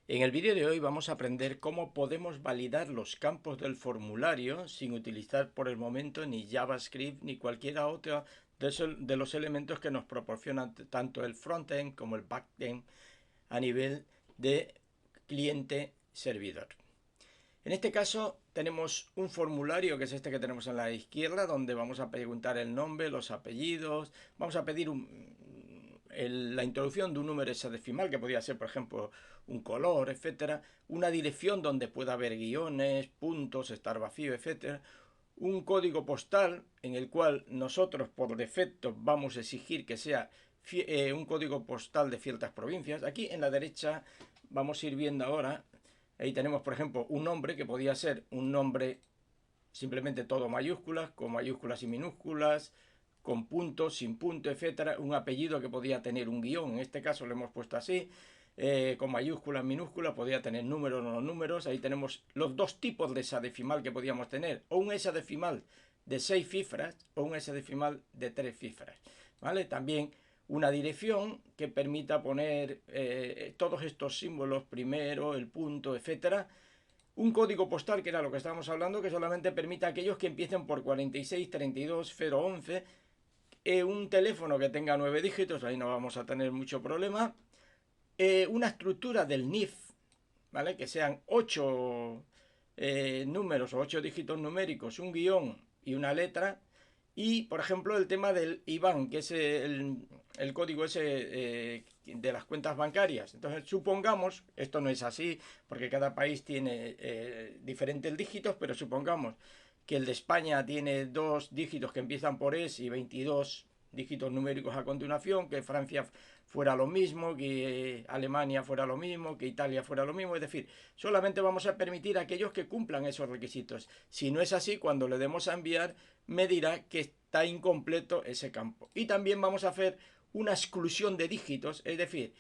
En el vídeo de hoy vamos a aprender cómo podemos validar los campos del formulario sin utilizar por el momento ni JavaScript ni cualquiera otra de los elementos que nos proporcionan tanto el frontend como el backend a nivel de cliente-servidor. En este caso tenemos un formulario que es este que tenemos en la izquierda, donde vamos a preguntar el nombre, los apellidos, vamos a pedir la introducción de un número hexadecimal, que podría ser, por ejemplo, un color, etcétera, una dirección donde pueda haber guiones, puntos, estar vacío, etcétera, un código postal en el cual nosotros por defecto vamos a exigir que sea un código postal de ciertas provincias. Aquí en la derecha vamos a ir viendo ahora, ahí tenemos por ejemplo un nombre que podía ser un nombre simplemente todo mayúsculas, con mayúsculas y minúsculas, con puntos, sin punto, etcétera. Un apellido que podía tener un guión, en este caso lo hemos puesto así, con mayúsculas, minúsculas, podía tener números o no números. Ahí tenemos los dos tipos de hexadecimal que podíamos tener, o un hexadecimal de 6 cifras o un hexadecimal de 3 cifras, ¿vale? También una dirección que permita poner todos estos símbolos primero, el punto, etcétera. Un código postal, que era lo que estábamos hablando, que solamente permite a aquellos que empiecen por 46 32 011. Un teléfono que tenga 9 dígitos, ahí no vamos a tener mucho problema. Una estructura del NIF, ¿vale? Que sean 8 números o 8 dígitos numéricos, un guión y una letra. Y, por ejemplo, el tema del IBAN, que es el código ese de las cuentas bancarias. Entonces, supongamos, esto no es así, porque cada país tiene diferentes dígitos, pero supongamos que el de España tiene 2 dígitos que empiezan por ES y 22 dígitos numéricos a continuación, que Francia fuera lo mismo, que Alemania fuera lo mismo, que Italia fuera lo mismo. Es decir, solamente vamos a permitir a aquellos que cumplan esos requisitos. Si no es así, cuando le demos a enviar, me dirá que está incompleto ese campo. Y también vamos a hacer una exclusión de dígitos, es decir,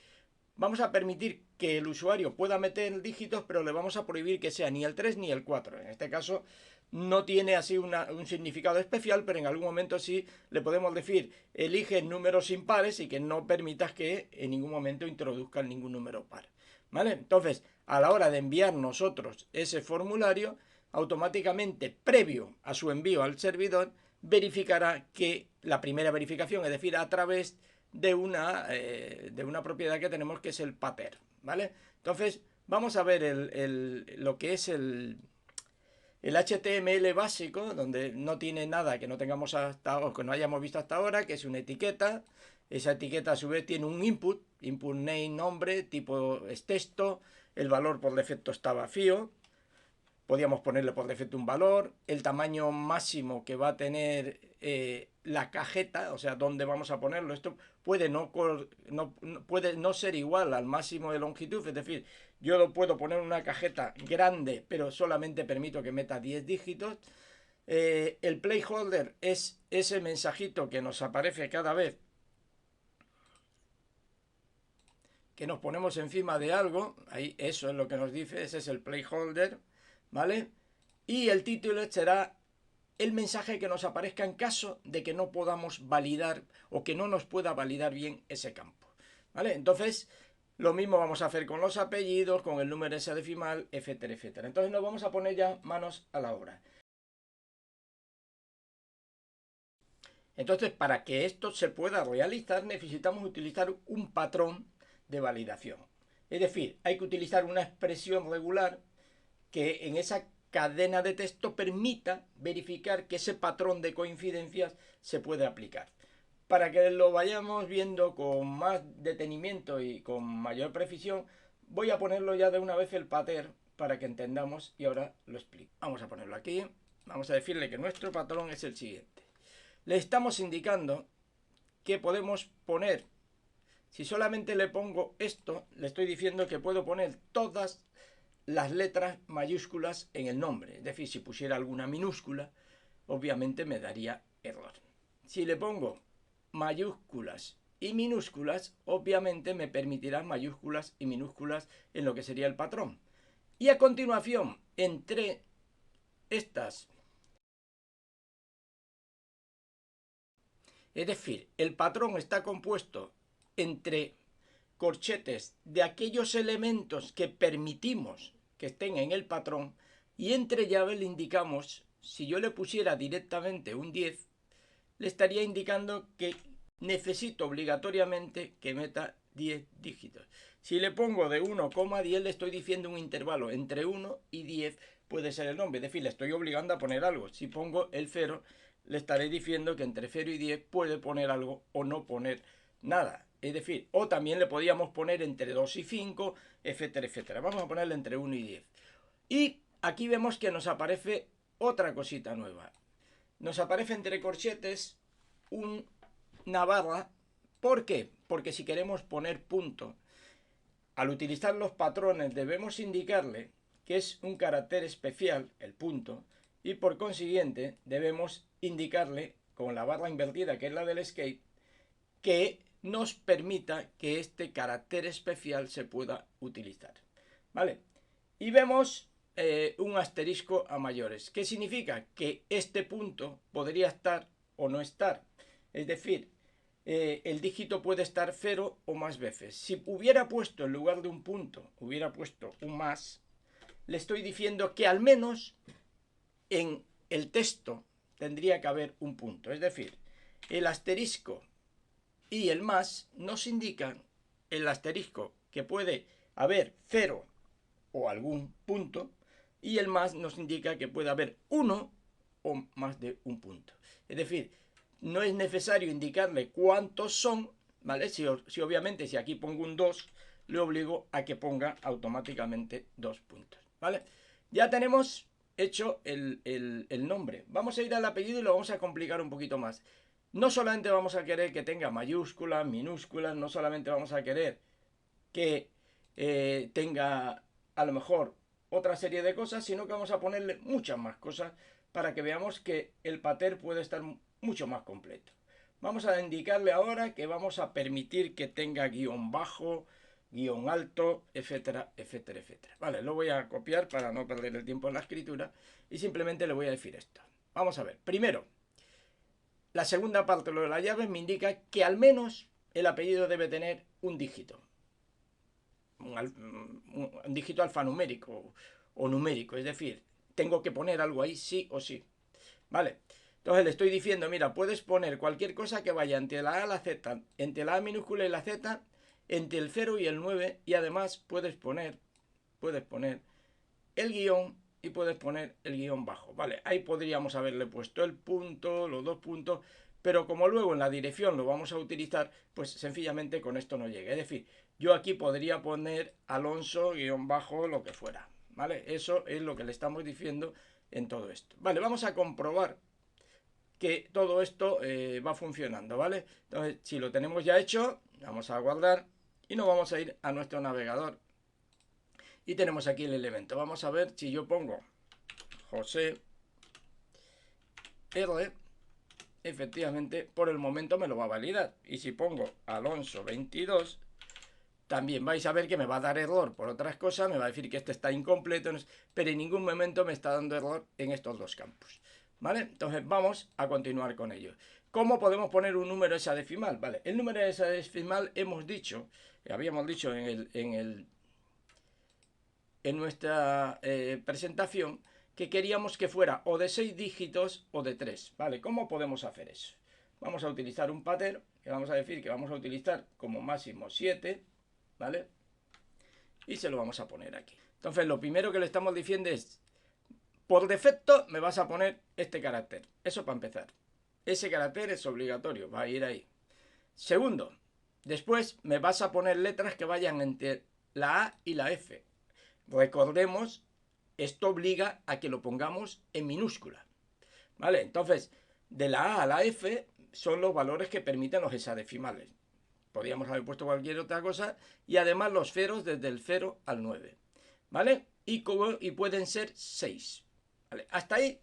vamos a permitir que el usuario pueda meter dígitos, pero le vamos a prohibir que sea ni el 3 ni el 4. En este caso no tiene así un significado especial, pero en algún momento sí le podemos decir elige números impares y que no permitas que en ningún momento introduzcan ningún número par. ¿Vale? Entonces, a la hora de enviar nosotros ese formulario, automáticamente, previo a su envío al servidor, verificará que la primera verificación, es decir, a través de una propiedad que tenemos que es el pattern, ¿vale? Entonces, vamos a ver lo que es el HTML básico, donde no tiene nada que no tengamos hasta o que no hayamos visto hasta ahora, que es una etiqueta. Esa etiqueta a su vez tiene un input name, nombre, tipo es texto, el valor por defecto está vacío. Podríamos ponerle por defecto un valor, el tamaño máximo que va a tener la cajeta, o sea, dónde vamos a ponerlo. Esto puede puede no ser igual al máximo de longitud, es decir, yo lo puedo poner en una cajeta grande, pero solamente permito que meta 10 dígitos. El placeholder es ese mensajito que nos aparece cada vez que nos ponemos encima de algo. Ahí eso es lo que nos dice, ese es el placeholder, ¿vale? Y el título será el mensaje que nos aparezca en caso de que no podamos validar o que no nos pueda validar bien ese campo, ¿vale? Entonces, lo mismo vamos a hacer con los apellidos, con el número hexadecimal, etcétera, etcétera. Entonces nos vamos a poner ya manos a la obra. Entonces, para que esto se pueda realizar, necesitamos utilizar un patrón de validación. Es decir, hay que utilizar una expresión regular que en esa cadena de texto permita verificar que ese patrón de coincidencias se puede aplicar. Para que lo vayamos viendo con más detenimiento y con mayor precisión, voy a ponerlo ya de una vez el pattern para que entendamos y ahora lo explico. Vamos a ponerlo aquí. Vamos a decirle que nuestro patrón es el siguiente. Le estamos indicando que podemos poner, si solamente le pongo esto, le estoy diciendo que puedo poner todas las letras mayúsculas en el nombre. Es decir, si pusiera alguna minúscula, obviamente me daría error. Si le pongo mayúsculas y minúsculas, obviamente me permitirá mayúsculas y minúsculas en lo que sería el patrón. Y a continuación, entre estas, es decir, el patrón está compuesto entre corchetes de aquellos elementos que permitimos que estén en el patrón y entre llaves le indicamos, si yo le pusiera directamente un 10, le estaría indicando que necesito obligatoriamente que meta 10 dígitos. Si le pongo de 1,10 le estoy diciendo un intervalo entre 1 y 10 puede ser el nombre. Es decir, le estoy obligando a poner algo. Si pongo el 0, le estaré diciendo que entre 0 y 10 puede poner algo o no poner nada. Es decir, o también le podíamos poner entre 2 y 5, etcétera, etcétera. Vamos a ponerle entre 1 y 10. Y aquí vemos que nos aparece otra cosita nueva. Nos aparece entre corchetes una barra. ¿Por qué? Porque si queremos poner punto, al utilizar los patrones debemos indicarle que es un carácter especial, el punto, y por consiguiente debemos indicarle con la barra invertida, que es la del escape, que nos permita que este carácter especial se pueda utilizar. ¿Vale? Y vemos un asterisco a mayores. ¿Qué significa? Que este punto podría estar o no estar. Es decir, el dígito puede estar 0 o más veces. Si hubiera puesto en lugar de un punto, hubiera puesto un más, le estoy diciendo que al menos en el texto tendría que haber un punto. Es decir, el asterisco y el más nos indican el asterisco que puede haber 0 o algún punto, y el más nos indica que puede haber uno o más de un punto. Es decir, no es necesario indicarle cuántos son, ¿vale? Si obviamente si aquí pongo un 2, le obligo a que ponga automáticamente 2 puntos, ¿vale? Ya tenemos hecho el nombre. Vamos a ir al apellido y lo vamos a complicar un poquito más. No solamente vamos a querer que tenga mayúsculas, minúsculas, no solamente vamos a querer que tenga a lo mejor otra serie de cosas, sino que vamos a ponerle muchas más cosas para que veamos que el pater puede estar mucho más completo. Vamos a indicarle ahora que vamos a permitir que tenga guión bajo, guión alto, etcétera, etcétera, etcétera. Vale, lo voy a copiar para no perder el tiempo en la escritura y simplemente le voy a decir esto. Vamos a ver, primero, la segunda parte, lo de la llave, me indica que al menos el apellido debe tener un dígito. Un dígito alfanumérico o numérico, es decir, tengo que poner algo ahí sí o sí. Vale, entonces le estoy diciendo, mira, puedes poner cualquier cosa que vaya entre la A y la Z, entre la A minúscula y la Z, entre el 0 y el 9, y además puedes poner el guión y puedes poner el guión bajo. Vale, ahí podríamos haberle puesto el punto, los dos puntos, pero como luego en la dirección lo vamos a utilizar, pues sencillamente con esto no llega. Es decir, yo aquí podría poner Alonso guión bajo lo que fuera. ¿Vale? Eso es lo que le estamos diciendo en todo esto. Vale, vamos a comprobar que todo esto va funcionando, ¿vale? Entonces, si lo tenemos ya hecho, vamos a guardar y nos vamos a ir a nuestro navegador. Y tenemos aquí el elemento. Vamos a ver si yo pongo José R, efectivamente por el momento me lo va a validar. Y si pongo Alonso 22, también vais a ver que me va a dar error por otras cosas, me va a decir que este está incompleto, pero en ningún momento me está dando error en estos dos campos. ¿Vale? Entonces vamos a continuar con ello. ¿Cómo podemos poner un número hexadecimal? Vale, el número hexadecimal hemos dicho, habíamos dicho en nuestra presentación, que queríamos que fuera o de 6 dígitos o de 3. ¿Vale? ¿Cómo podemos hacer eso? Vamos a utilizar un pater, que vamos a decir que vamos a utilizar como máximo 7, ¿vale? Y se lo vamos a poner aquí. Entonces, lo primero que le estamos diciendo es, por defecto me vas a poner este carácter. Eso para empezar. Ese carácter es obligatorio, va a ir ahí. Segundo, después me vas a poner letras que vayan entre la A y la F. Recordemos, esto obliga a que lo pongamos en minúscula. ¿Vale? Entonces, de la A a la F son los valores que permiten los hexadecimales. Podríamos haber puesto cualquier otra cosa. Y además los ceros desde el 0 al 9. ¿Vale? Y pueden ser 6. ¿Vale? Hasta ahí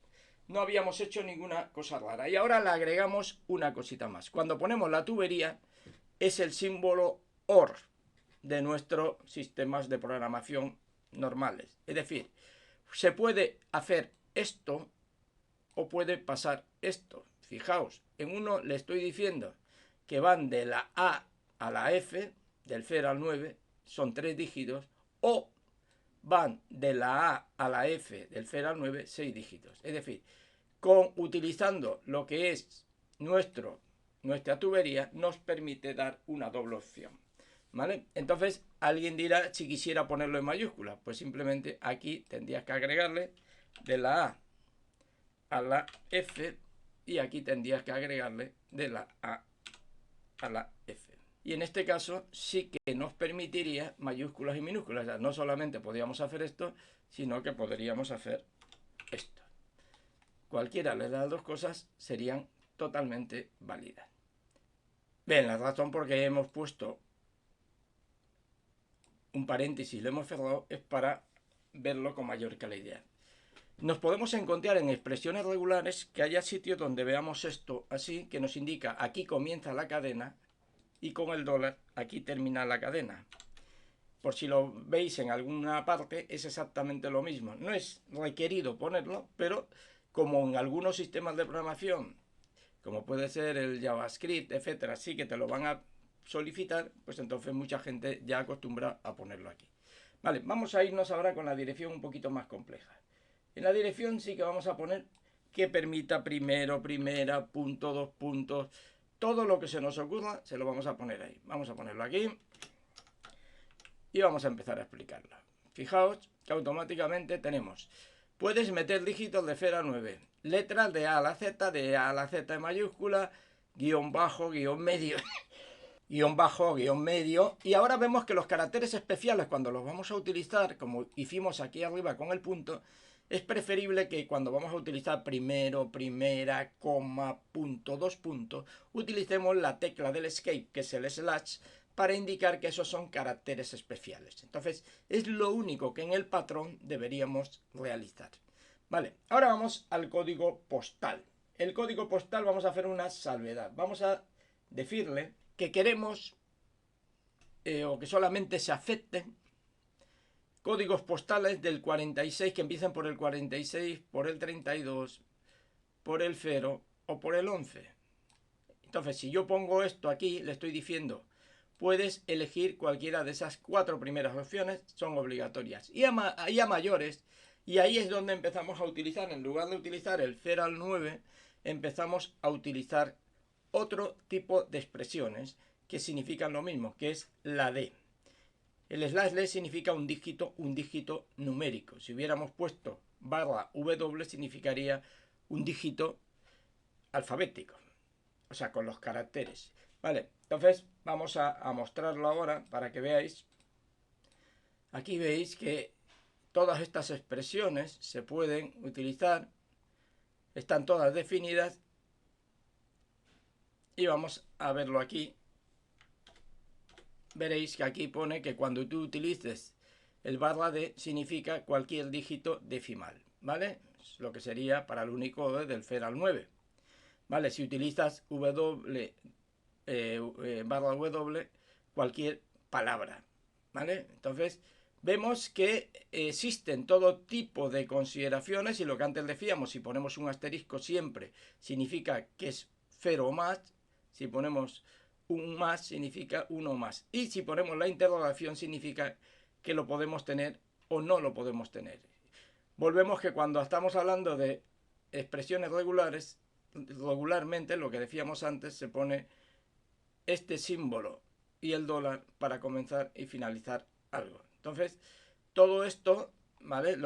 no habíamos hecho ninguna cosa rara. Y ahora le agregamos una cosita más. Cuando ponemos la tubería, es el símbolo OR de nuestros sistemas de programación normales. Es decir, se puede hacer esto o puede pasar esto. Fijaos, en uno le estoy diciendo que van de la A a la F del 0 al 9 son 3 dígitos, o van de la A la F del 0 al 9 6 dígitos. Es decir, utilizando lo que es nuestra tubería, nos permite dar una doble opción. ¿Vale? Entonces alguien dirá, si quisiera ponerlo en mayúsculas, pues simplemente aquí tendrías que agregarle de la A a la F, y aquí tendrías que agregarle de la A a la F. Y en este caso sí que nos permitiría mayúsculas y minúsculas. O sea, no solamente podríamos hacer esto, sino que podríamos hacer esto. Cualquiera de las dos cosas serían totalmente válidas. Bien, la razón por qué hemos puesto un paréntesis y lo hemos cerrado es para verlo con mayor claridad. Nos podemos encontrar en expresiones regulares que haya sitios donde veamos esto así, que nos indica aquí comienza la cadena y con el dólar aquí termina la cadena. Por si lo veis en alguna parte, es exactamente lo mismo. No es requerido ponerlo, pero como en algunos sistemas de programación, como puede ser el JavaScript, etcétera, sí que te lo van a solicitar, pues entonces mucha gente ya acostumbra a ponerlo aquí. Vale, vamos a irnos ahora con la dirección un poquito más compleja. En la dirección sí que vamos a poner que permita primero, primera, punto, dos puntos, todo lo que se nos ocurra se lo vamos a poner ahí. Vamos a ponerlo aquí y vamos a empezar a explicarlo. Fijaos que automáticamente tenemos, puedes meter dígitos de 0 a 9, letras de A a la Z, de A a la Z en mayúscula, guión bajo, guión medio, guión bajo, guión medio, y ahora vemos que los caracteres especiales, cuando los vamos a utilizar, como hicimos aquí arriba con el punto, es preferible que cuando vamos a utilizar primero, primera, coma, punto, dos puntos, utilicemos la tecla del escape, que es el slash, para indicar que esos son caracteres especiales. Entonces, es lo único que en el patrón deberíamos realizar. Vale, ahora vamos al código postal. El código postal vamos a hacer una salvedad. Vamos a decirle que queremos o que solamente se acepten códigos postales del 46 que empiecen por el 46, por el 32, por el 0 o por el 11. Entonces, si yo pongo esto aquí, le estoy diciendo, puedes elegir cualquiera de esas 4 primeras opciones, son obligatorias. Y a mayores, y ahí es donde empezamos a utilizar, en lugar de utilizar el 0 al 9, empezamos a utilizar otro tipo de expresiones que significan lo mismo, que es la D. El slash D significa un dígito numérico. Si hubiéramos puesto barra W significaría un dígito alfabético, o sea, con los caracteres. Vale, entonces vamos a mostrarlo ahora para que veáis. Aquí veis que todas estas expresiones se pueden utilizar, están todas definidas, y vamos a verlo aquí. Veréis que aquí pone que cuando tú utilices el barra D significa cualquier dígito decimal, ¿vale? Es lo que sería para el Unicode del 0 al 9. ¿Vale? Si utilizas barra W, cualquier palabra, ¿vale? Entonces, vemos que existen todo tipo de consideraciones, y lo que antes decíamos, si ponemos un asterisco siempre significa que es 0 o más, si ponemos un más significa uno más, y si ponemos la interrogación significa que lo podemos tener o no lo podemos tener. Volvemos que cuando estamos hablando de expresiones regulares, regularmente, lo que decíamos antes, se pone este símbolo y el dólar para comenzar y finalizar algo. Entonces, todo esto, ¿vale?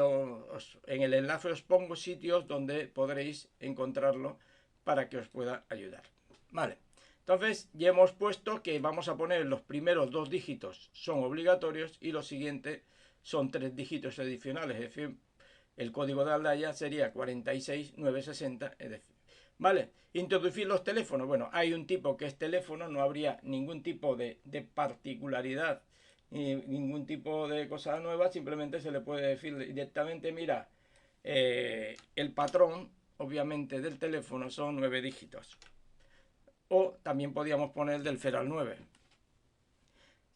En el enlace os pongo sitios donde podréis encontrarlo para que os pueda ayudar. Vale. Entonces, ya hemos puesto que vamos a poner los primeros 2 dígitos son obligatorios y los siguientes son 3 dígitos adicionales. Es decir, el código de Aldaya sería 46960, es decir, ¿vale? Introducir los teléfonos. Bueno, hay un tipo que es teléfono, no habría ningún tipo de particularidad ni ningún tipo de cosa nueva, simplemente se le puede decir directamente, mira, el patrón, obviamente, del teléfono son 9 dígitos. O también podríamos poner del 0 al 9.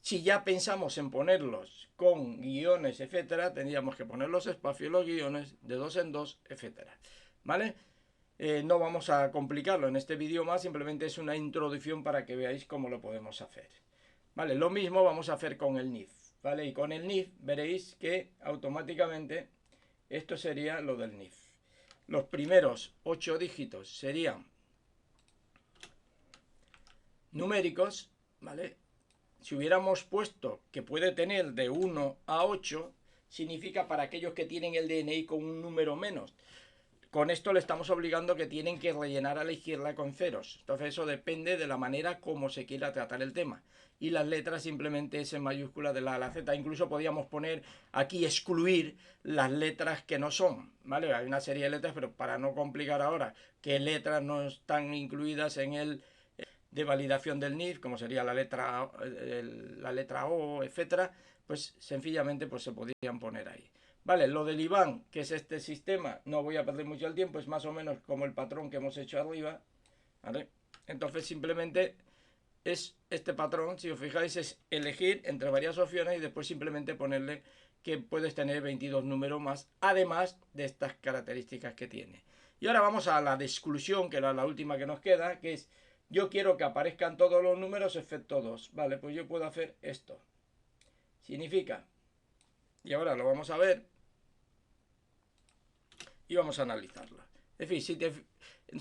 Si ya pensamos en ponerlos con guiones, etcétera, tendríamos que poner los espacios, los guiones, de 2 en 2, etcétera. ¿Vale? No vamos a complicarlo en este vídeo más, simplemente es una introducción para que veáis cómo lo podemos hacer. Vale, lo mismo vamos a hacer con el NIF, ¿vale? Y con el NIF veréis que automáticamente esto sería lo del NIF. Los primeros 8 dígitos serían numéricos, ¿vale? Si hubiéramos puesto que puede tener de 1 a 8, significa para aquellos que tienen el DNI con un número menos. Con esto le estamos obligando que tienen que rellenar a la izquierda con ceros. Entonces eso depende de la manera como se quiera tratar el tema. Y las letras simplemente es en mayúscula de la A a la Z. Incluso podíamos poner aquí excluir las letras que no son, ¿vale? Hay una serie de letras, pero para no complicar ahora qué letras no están incluidas en el de validación del NIF, como sería la letra O, etcétera, pues sencillamente pues se podrían poner ahí. Vale, lo del IBAN, que es este sistema, no voy a perder mucho el tiempo, es más o menos como el patrón que hemos hecho arriba, ¿vale? Entonces simplemente es este patrón, si os fijáis, es elegir entre varias opciones y después simplemente ponerle que puedes tener 22 números más, además de estas características que tiene. Y ahora vamos a la de exclusión, que era la última que nos queda, que es yo quiero que aparezcan todos los números excepto 2. Vale, pues yo puedo hacer esto. Significa, y ahora lo vamos a ver, y vamos a analizarlo. Es decir,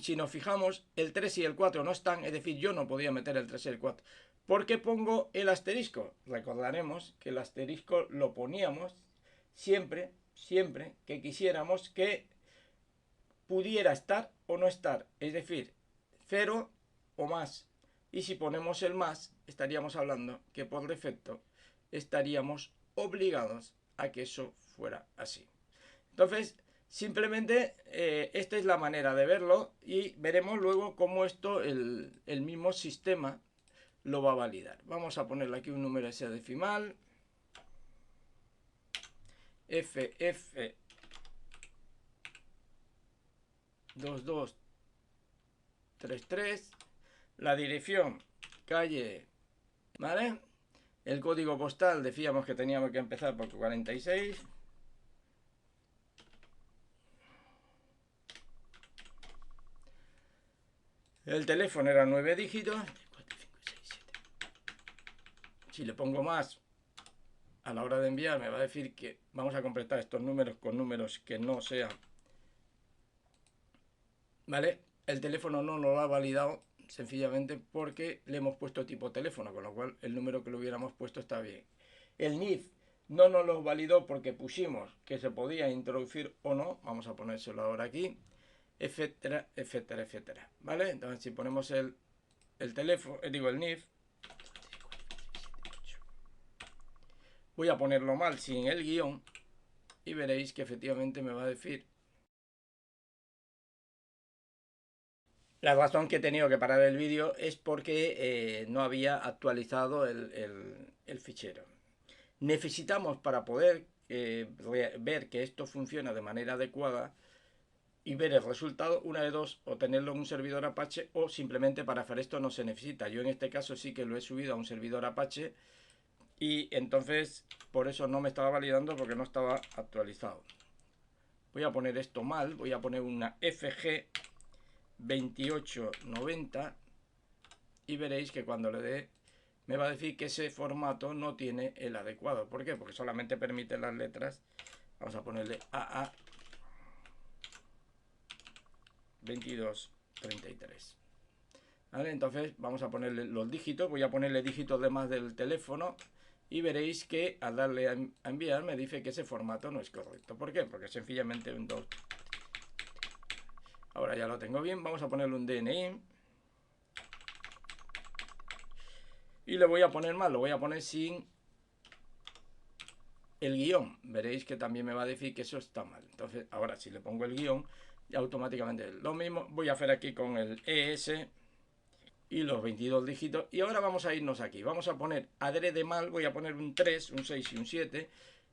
si nos fijamos, el 3 y el 4 no están, es decir, yo no podía meter el 3 y el 4. ¿Por qué pongo el asterisco? Recordaremos que el asterisco lo poníamos siempre que quisiéramos que pudiera estar o no estar, es decir, 0 o más. Y si ponemos el más, estaríamos hablando que por defecto estaríamos obligados a que eso fuera así. Entonces, simplemente esta es la manera de verlo y veremos luego cómo esto, el mismo sistema, lo va a validar. Vamos a ponerle aquí un número hexadecimal. FF 2233. La dirección, calle, ¿vale? El código postal decíamos que teníamos que empezar por 46. El teléfono era 9 dígitos. 4, 5, 6, 7. Si le pongo más a la hora de enviar, me va a decir que vamos a completar estos números con números que no sean. ¿Vale? El teléfono no lo ha validado sencillamente porque le hemos puesto tipo teléfono, con lo cual el número que le hubiéramos puesto está bien. El NIF no nos lo validó porque pusimos que se podía introducir o no. Vamos a ponérselo ahora aquí, etcétera, etcétera, etcétera. ¿Vale? Entonces si ponemos el teléfono, digo el NIF, voy a ponerlo mal sin el guión y veréis que efectivamente me va a decir. La razón que he tenido que parar el vídeo es porque no había actualizado el fichero. Necesitamos, para poder ver que esto funciona de manera adecuada y ver el resultado, una de dos, o tenerlo en un servidor Apache o simplemente para hacer esto no se necesita. Yo en este caso sí que lo he subido a un servidor Apache y entonces por eso no me estaba validando porque no estaba actualizado. Voy a poner esto mal, voy a poner una FG 2890 y veréis que cuando le dé me va a decir que ese formato no tiene el adecuado. ¿Por qué? Porque solamente permite las letras. Vamos a ponerle AA 2233. ¿Vale? Entonces vamos a ponerle los dígitos. Voy a ponerle dígitos de más del teléfono y veréis que al darle a enviar me dice que ese formato no es correcto. ¿Por qué? Porque sencillamente un 2. Ahora ya lo tengo bien. Vamos a ponerle un DNI. Y le voy a poner mal, lo voy a poner sin el guión. Veréis que también me va a decir que eso está mal. Entonces, ahora si le pongo el guión, ya automáticamente lo mismo. Voy a hacer aquí con el ES y los 22 dígitos. Y ahora vamos a irnos aquí. Vamos a poner adrede mal, voy a poner un 3, un 6 y un 7.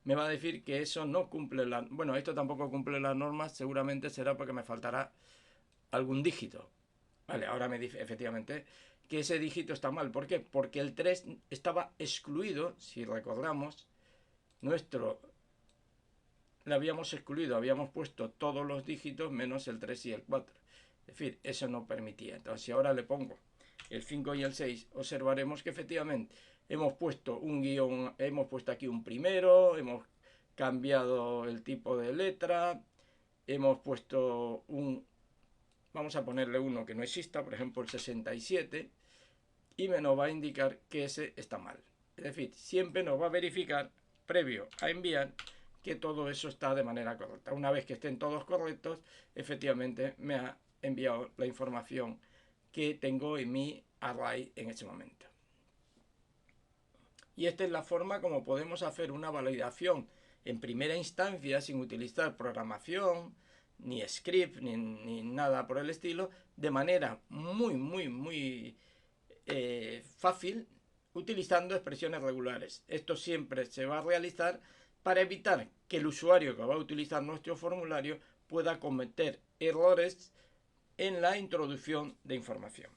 Me va a decir que eso no cumple la... Bueno, esto tampoco cumple las normas. Seguramente será porque me faltará algún dígito. Vale, ahora me dice efectivamente que ese dígito está mal. ¿Por qué? Porque el 3 estaba excluido, si recordamos, le habíamos excluido, habíamos puesto todos los dígitos menos el 3 y el 4. Es decir, eso no permitía. Entonces, si ahora le pongo el 5 y el 6, observaremos que efectivamente hemos puesto un guión, hemos puesto aquí un primero, hemos cambiado el tipo de letra, hemos puesto vamos a ponerle uno que no exista, por ejemplo el 67, y me nos va a indicar que ese está mal. Es decir, siempre nos va a verificar, previo a enviar, que todo eso está de manera correcta. Una vez que estén todos correctos, efectivamente me ha enviado la información que tengo en mi array en este momento. Y esta es la forma como podemos hacer una validación en primera instancia sin utilizar programación, ni script, ni nada por el estilo, de manera muy fácil, utilizando expresiones regulares. Esto siempre se va a realizar para evitar que el usuario que va a utilizar nuestro formulario pueda cometer errores en la introducción de información.